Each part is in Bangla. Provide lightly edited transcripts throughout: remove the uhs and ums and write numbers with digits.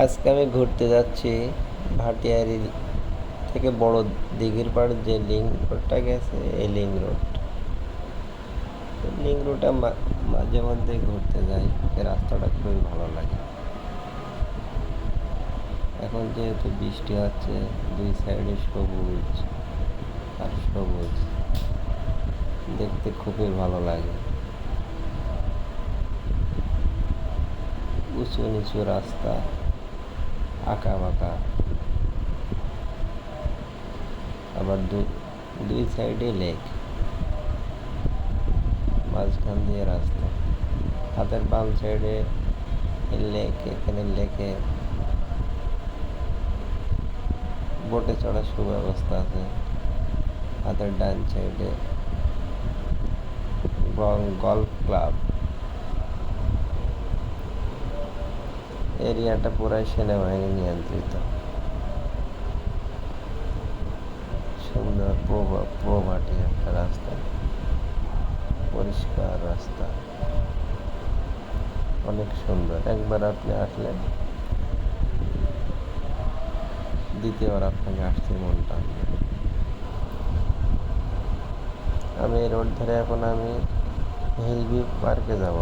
আজকে আমি ঘুরতে যাচ্ছি ভাটিয়ারি থেকে বড় দিঘির পাড় যে লিঙ্ক রোডটা গেছে এই লিঙ্ক রোডটা মাঝে মধ্যে ঘুরতে যাই। এই রাস্তাটা খুবই ভালো লাগে। এখন যেহেতু বৃষ্টি হচ্ছে, দুই সাইডে সবুজ আর সবুজ, দেখতে খুবই ভালো লাগে। উঁচু নিচু রাস্তা, আঁকা বাঁকা, আবার দুই সাইডে লেক, মাঝখান দিয়ে রাস্তা। হাতের বাম সাইডে লেক, এখানে লেকে বোটে চড়ার সুব্যবস্থা আছে। হাতের ডান সাইডে গল্ফ ক্লাব। এরিয়াটা পুরাই সেনাবাহিনী নিয়ন্ত্রিত। সুন্দর প্রভাটি একটা রাস্তা, পরিষ্কার রাস্তা, অনেক সুন্দর। একবার আপনি আসলে দ্বিতীয়বার আপনাকে আসতে মন টানবে। আমি এই রোড ধরে এখন আমি হিলভিউ পার্কে যাব।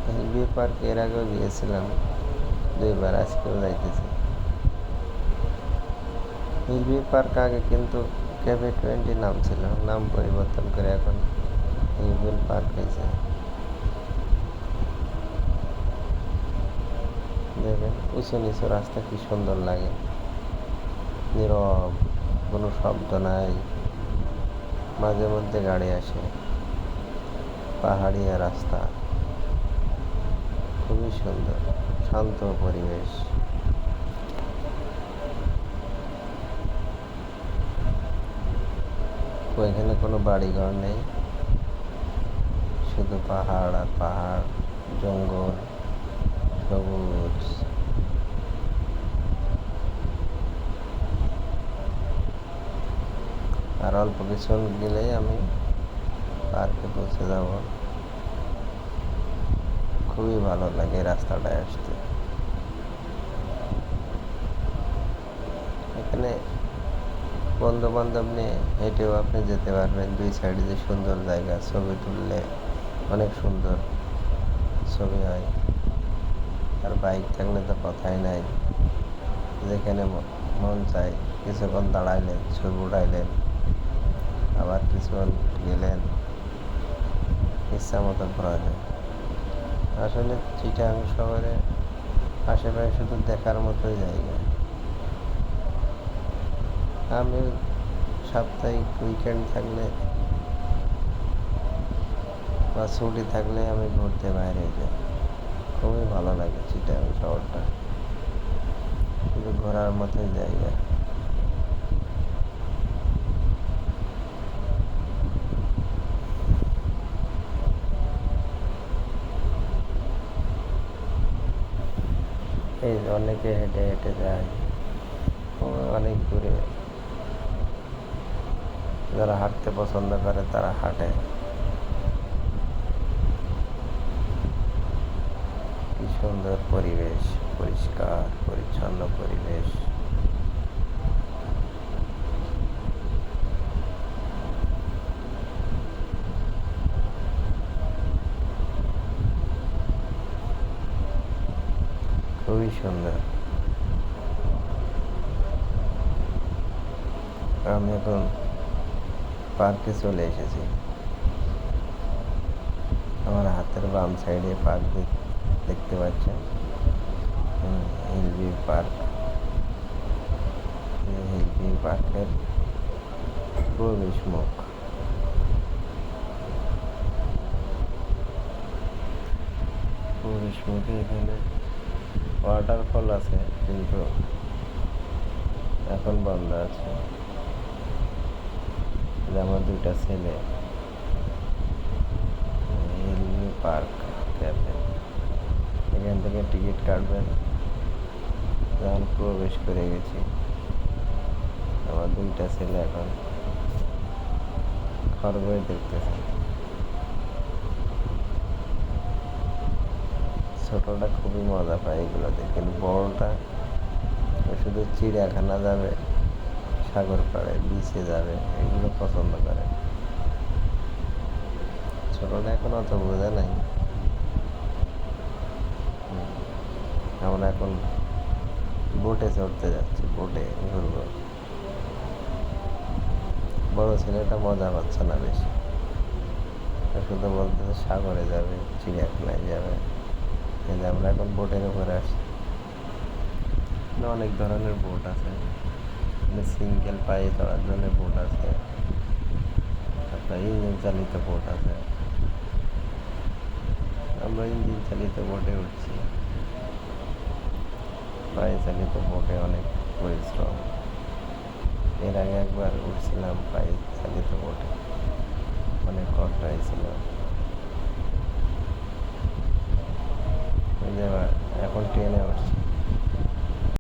হিলভিউ পার্কে এর আগেও গিয়েছিলাম দুইবার, আজকেও যাইতেছি। হিলভিউ পার্ক আগে কিন্তু ক্যাফে 20 নাম ছিল, নাম পরিবর্তন করে এখন হিলভিউ পার্ক হয়েছে। দেখেন উঁচু নিচু রাস্তা কি সুন্দর লাগে, নীরব, কোনো শব্দ নাই, মাঝে মধ্যে গাড়ি আসে। পাহাড়িয়া রাস্তা, খুবই সুন্দর, শান্ত পরিবেশ। ওইখানে কোনো বাড়িঘর নেই, শুধু পাহাড় আর পাহাড়, জঙ্গল, সবুজ। আর অল্প কিছু গেলেই আমি পার্কে পৌঁছে যাব। খুবই ভালো লাগে রাস্তাটায় আসতে। এখানে বন্ধু বান্ধব নিয়ে হেঁটেও আপনি যেতে পারবেন। দুই সাইডে যে সুন্দর জায়গা, ছবি তুললে অনেক সুন্দর ছবি হয়। আর বাইক থাকলে তো কথাই নাই, যেখানে মন চায় কিছুক্ষণ দাঁড়াইলেন, ছবি উঠাইলেন, আবার কিছুক্ষণ গেলেন, ইচ্ছা মতো ঘোরা যায়। আসলে চিটাগাং শহরে আশেপাশে শুধু দেখার মতোই জায়গা। আমি সাপ্তাহিক উইকেন্ড থাকলে বা ছুটি থাকলে আমি ঘুরতে বাইরে যাই। খুবই ভালো লাগে চিটাগাং শহরটা, শুধু ঘোরার মতোই জায়গা। এই অনেকে হেঁটে হেঁটে যায়, অনেক দূরে। যারা হাঁটতে পছন্দ করে তারা হাঁটে। কি সুন্দর পরিবেশ, পরিষ্কার পরিচ্ছন্ন পরিবেশ। খুবই সুন্দর। আমি এখন পার্কে চলে এসেছি। আমার হাতের বাম সাইডে পার্ক দেখতে পাচ্ছেন, হিলভিউ পার্ক। হিলভিউ পার্কের প্রবেশ মুখ। প্রবেশ মুখে এখানে ওয়াটারফল আছে, কিন্তু এখন বন্ধ আছে। আমার দুইটা ছেলে হিলভিউ পার্ক ক্যাফে, এখান থেকে টিকিট কাটবেন। যখন প্রবেশ করে গেছি, আমার দুইটা ছেলে এখন খরগোশ দেখতেছে। ছোটটা খুবই মজা পায় এগুলোতে, কিন্তু বড়টা ও শুধু চিড়িয়াখানা যাবে, সাগর পাড়ে বিচে যাবে, এগুলো পছন্দ করে। ছোটটা এখন অত বোঝে নাই। আমরা এখন বোটে চড়তে যাচ্ছি, বোটে ঘুরবো। বড় ছেলেটা মজা পাচ্ছে না বেশি, ও শুধু বলতেছে সাগরে যাবে, চিড়িয়াখানায় যাবে। এই যে আমরা এখন বোটের উপরে আসি। অনেক ধরনের বোট আছে, সিঙ্গেল পায়ে চড়ার জন্য বোট আছে, আপনার ইঞ্জিন চালিত বোট আছে। আমরা ইঞ্জিন চালিত বোটে উঠছি। পায়ে চালিত বোটে অনেক পরিশ্রম। এর আগে একবার উঠছিলাম পায়ে চালিত বোটে, অনেক কষ্ট হয়েছিল। ওই যে এখন ট্রেনে উঠছি।